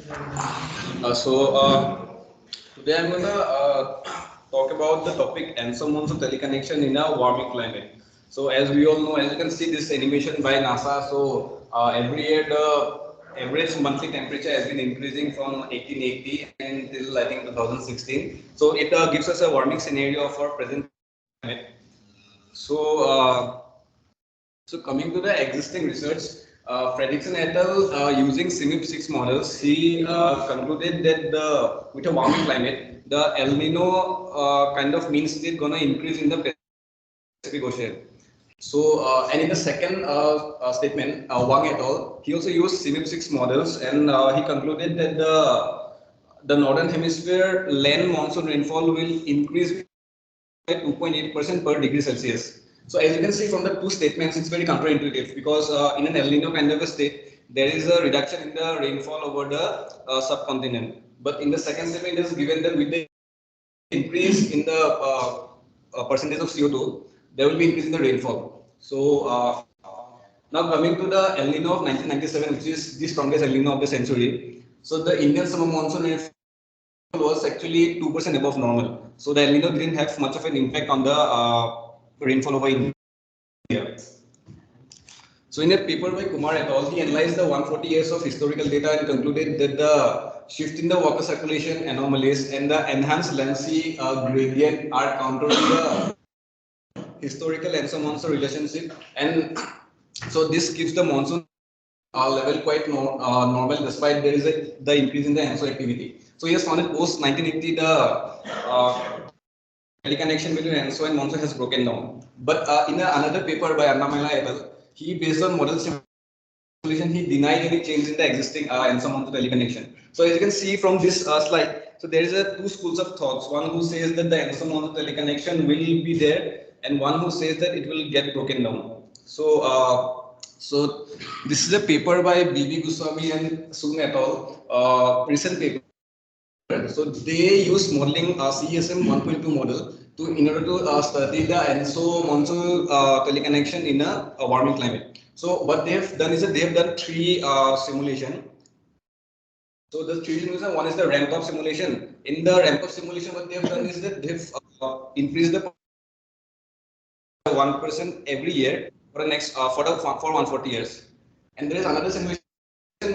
Today I'm gonna talk about the topic ENSO-Monsoon Teleconnection in a warming climate. So as we all know, as you can see this animation by NASA, every year the average monthly temperature has been increasing from 1880 until I think 2016. So it gives us a warming scenario for present climate. So uh, so coming to the existing research, Fredrickson et al. Using CMIP 6 models, he concluded that with a warming climate, the El Nino kind of mean state gonna increase in the Pacific Ocean. And in the second statement, Wang et al., he also used CMIP 6 models, and he concluded that the northern hemisphere land monsoon rainfall will increase by 2.8% per degree Celsius. So as you can see from the two statements, it's very counterintuitive because in an El Nino kind of a state, there is a reduction in the rainfall over the subcontinent. But in the second statement, it is given that with the increase in the percentage of CO2, there will be increase in the rainfall. Now coming to the El Nino of 1997, which is the strongest El Nino of the century. So the Indian summer monsoon rainfall was actually 2% above normal. So the El Nino didn't have much of an impact on the rainfall over India. So in a paper by Kumar et al., he analyzed the 140 years of historical data and concluded that the shift in the water circulation anomalies and the enhanced land sea gradient are countering the historical ENSO-Monsoon relationship, and so this keeps the monsoon level quite normal despite there is the increase in the ENSO activity. So he has found that post 1980 the teleconnection between ENSO and monsoon has broken down. But in another paper by Annamala et al., he based on model simulation, he denied any change in the existing ENSO-Monsoon teleconnection. So as you can see from this slide, so there is two schools of thoughts. One who says that the ENSO-Monsoon teleconnection will be there, and one who says that it will get broken down. So this is a paper by B.B. Goswami and Soon et al. Recent paper. So they use modeling CESM 1.2 model in order to study the ENSO-Monsoon teleconnection in a warming climate. So what they have done is that they have done three simulation. So the three simulation, one is the ramp up simulation. In the ramp up simulation, what they have done is that they have increased the 1% every year for the next for 140 years. And there is another simulation,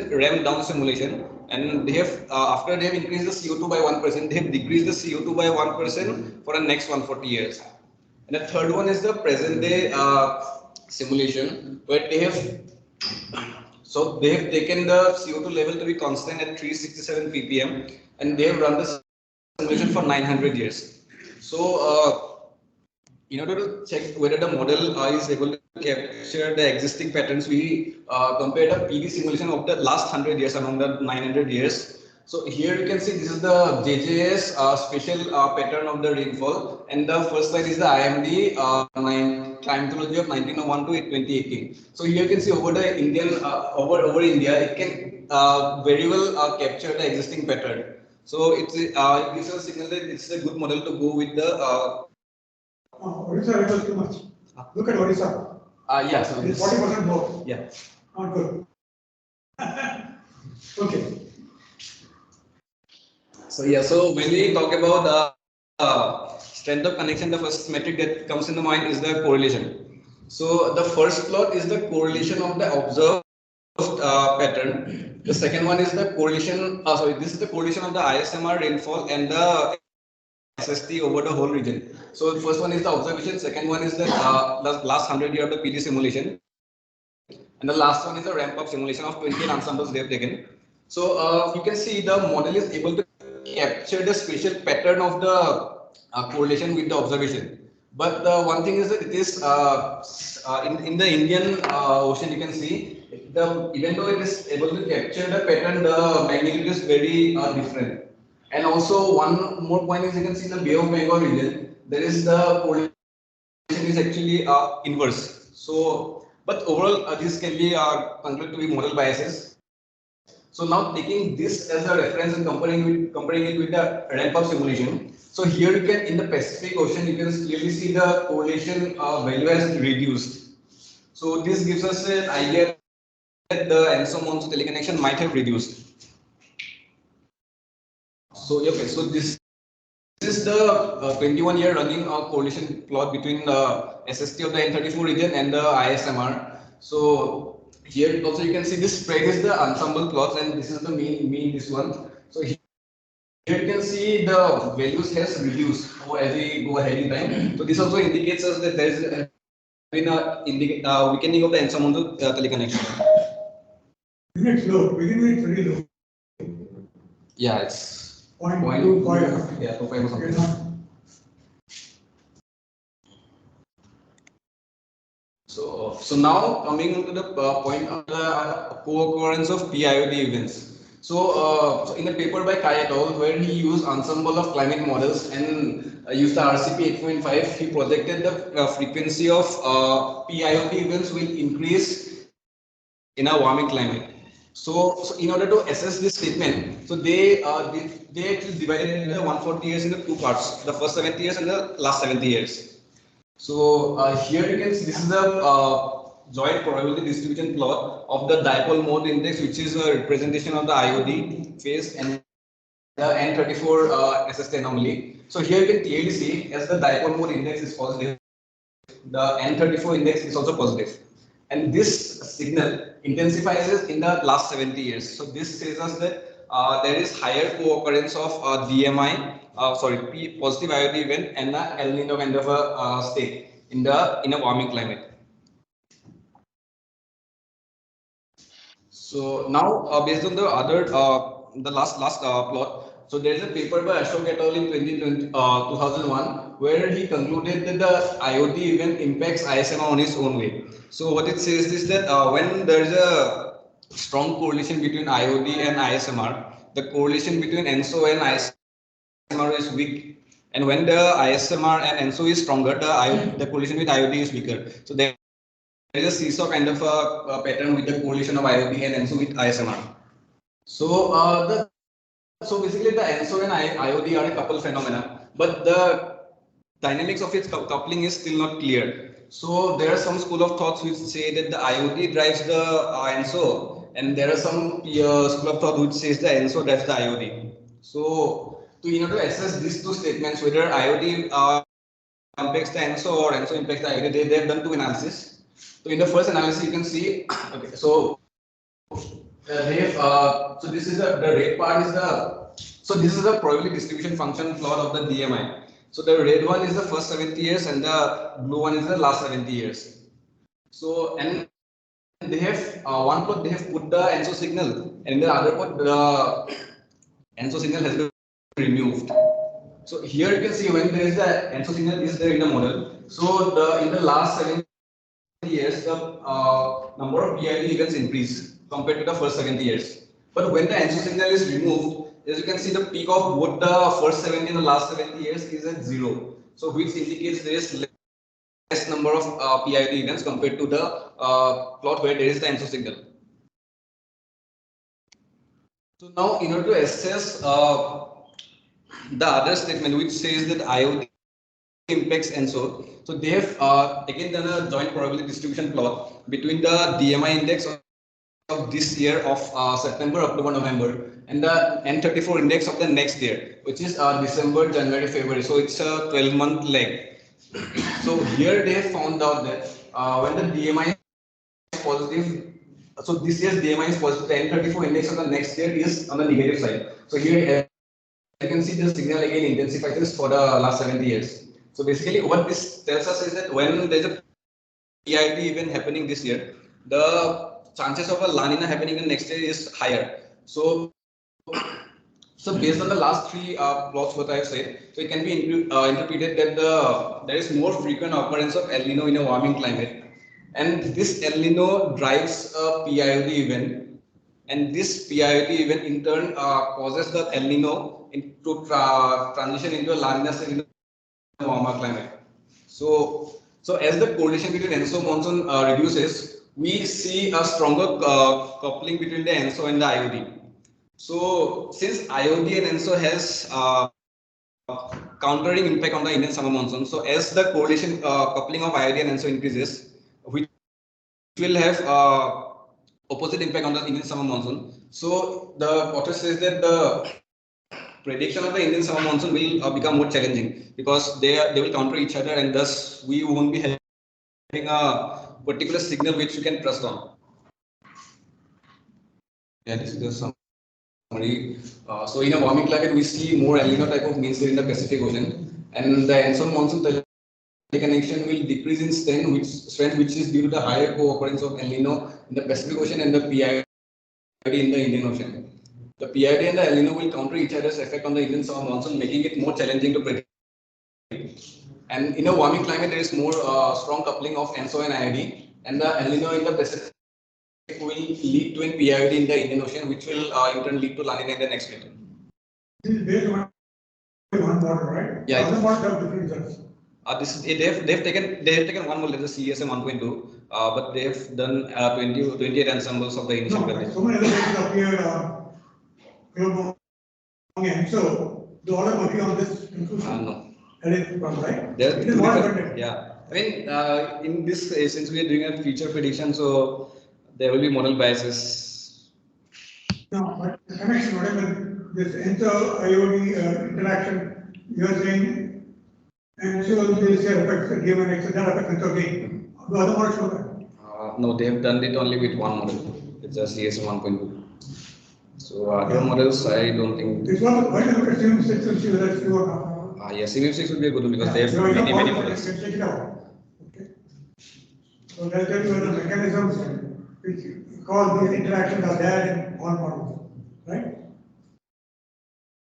ramp down simulation, and they have after they have increased the CO2 by 1%, they have decreased the CO2 by 1% for the next 140 years. And the third one is the present day simulation, where they have taken the CO2 level to be constant at 367 ppm, and they have run the simulation for 900 years. In order to check whether the model is able to capture the existing patterns, we compared a PD simulation of the last 100 years among the 900 years. So here you can see this is the JJS spatial pattern of the rainfall, and the first slide is the IMD climatology of 1901 to 2018. So here you can see over the Indian over India, it can very well capture the existing pattern. So it gives a signal that it's a good model to go with the. Odisha it was too much. Look at Odisha. Yeah, so it's 40% more. Yeah. Not good. Okay. So when we talk about strength of connection, the first metric that comes in the mind is the correlation. So the first plot is the correlation of the observed pattern. The second one is the correlation. This is the correlation of the ISMR rainfall and the SST over the whole region. So the first one is the observation. Second one is the last 100 year of the PD simulation, and the last one is the ramp up simulation of 28 ensembles they have taken. So you can see the model is able to capture the spatial pattern of the correlation with the observation. But the one thing is that it is in the Indian Ocean, you can see even though it is able to capture the pattern, the magnitude is very different. And also one more point is you can see in the Bay of Bengal region, there is the correlation is actually inverse. So, but overall this can be concluded to be model biases. So now taking this as a reference and comparing it with the ramp up simulation. So here you can in the Pacific Ocean you can clearly see the correlation value has reduced. So this gives us an idea that the ENSO-Monsoon teleconnection might have reduced. So this is the 21-year running correlation plot between the SST of the N34 region and the ISMR. So here also you can see this spread is the ensemble plots, and this is the mean this one. So here you can see the values has reduced as we go ahead in time. So this also indicates us that there is been a weakening of the ENSO-Monsoon teleconnection. Within it's low, within it's very low. Yeah, it's 0.25. Yeah, 2.5 or something. So now coming to the point of the co-occurrence of PIOD events. So in a paper by Kai et al., where he used ensemble of climate models and used the RCP 8.5, he projected the frequency of PIOD events will increase in a warming climate. So in order to assess this statement, so they actually divided the 140 years into two parts: the first 70 years and the last 70 years. So here you can see this is the joint probability distribution plot of the dipole mode index, which is a representation of the IOD phase and the N34 SST anomaly. So here you can clearly see as the dipole mode index is positive, the N34 index is also positive. And this signal intensifies in the last 70 years. So this says us that there is higher co-occurrence of DMI, positive IOD event and the El Nino kind of a state in a warming climate. So now, based on the other, the last plot, so there is a paper by Ashok et al. In 2001, where he concluded that the IoT event impacts ISMR on its own way. So what it says is that when there is a strong correlation between IoD and ISMR, the correlation between ENSO and ISMR is weak, and when the ISMR and ENSO is stronger, the correlation with IoD is weaker. So there is a seesaw kind of a pattern with the correlation of IoT and ENSO with ISMR. So basically the ENSO and IoD are a couple phenomena, but the dynamics of its coupling is still not clear. So there are some school of thoughts which say that the IoD drives the ENSO, and there are some school of thought which says the ENSO drives the IoD. So to assess these two statements, whether IoD impacts the ENSO or ENSO impacts the IoD, they have done two analyses. So in the first analysis, you can see, okay, so so this is the red part is this is the probability distribution function plot of the DMI. So the red one is the first 70 years and the blue one is the last 70 years. So and they have one plot they have put the ENSO signal, and in the other plot the ENSO signal has been removed. So here you can see when there is the ENSO signal is there in the model. So in the last 70 years, the number of PID events increase compared to the first 70 years. But when the ENSO signal is removed, as you can see, the peak of both the first 70 and the last 70 years is at 0. So which indicates there is less number of PID events compared to the plot where there is the ENSO signal. So now, in order to assess the other statement which says that IoT impacts ENSO, so they have again done a joint probability distribution plot between the DMI index of this year of September, October, November, and the N34 index of the next year, which is December, January, February. So it's a 12-month lag. So here they have found out that when the DMI is positive, so this year's DMI is positive, the N34 index of the next year is on the negative side. So here you can see the signal again intensifies for the last 70 years. So basically what this tells us is that when there's a PID event happening this year, the chances of a La Nina happening in next year is higher. So based on the last three plots what I have said, so it can be interpreted that there is more frequent occurrence of El Nino in a warming climate, and this El Nino drives a PIOD event, and this PIOD event in turn causes the El Nino to transition into a La Nina in a warmer climate. So as the correlation between ENSO-Monsoon reduces, we see a stronger coupling between the ENSO and the IOD. So since IOD and ENSO has countering impact on the Indian summer monsoon, so as the correlation coupling of IOD and ENSO increases, which will have opposite impact on the Indian summer monsoon. So the author says that the prediction of the Indian summer monsoon will become more challenging because they will counter each other, and thus we won't be having a particular signal which you can trust on. Yeah, this is the summary. So in a warming climate, we see more El Nino type of winds in the Pacific Ocean, and the ENSO-Monsoon Teleconnection will decrease in strength, which is due to the higher co-occurrence of El Nino in the Pacific Ocean and the PID in the Indian Ocean. The PID and the El Nino will counter each other's effect on the Indian summer monsoon, making it more challenging to predict. And in a warming climate, there is more strong coupling of ENSO and IID, and the El Nino in the Pacific will lead to an PID in the Indian Ocean, which will in turn lead to La Nina in the next winter. This is based on one model, right? Yeah. Other models have different results. They've taken one model, the CSM 1.2, but they have done 28 ensembles of the initial No, so many other things appeared global, and so the order working on this conclusion. No. That is from right. There It is more different. yeah. I mean, in this since we are doing a future prediction, so there will be model biases. No, but the connection, whatever this ENSO-IOD interaction, you are saying, and so this affects the game and that affects ENSO game. The other models show that. No, they have done it only with one model. It's a CSM 1.2. So other models, I don't think. This one, why don't you look at Sim 6 and see whether it's true or not? Yeah, CMF6 would be a good one because they have So many models. Take it out. Okay. So they'll tell you whether mechanisms which cause these interactions are there in all models, right?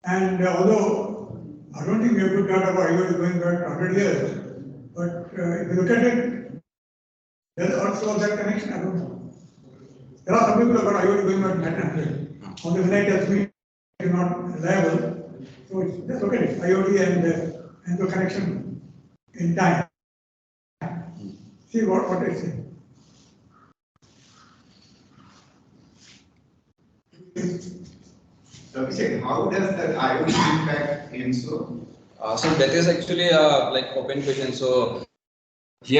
And although I don't think we have good data for IoT going back 100 years, but if you look at it, there's also that connection. I don't know. There are some people who have got IoT going back 900. On the night tells me it's not reliable. So just look at it, IoT and the connection in time. See what they say. So Abhishek, how does that IoT impact ENSO? So that is actually like open question. So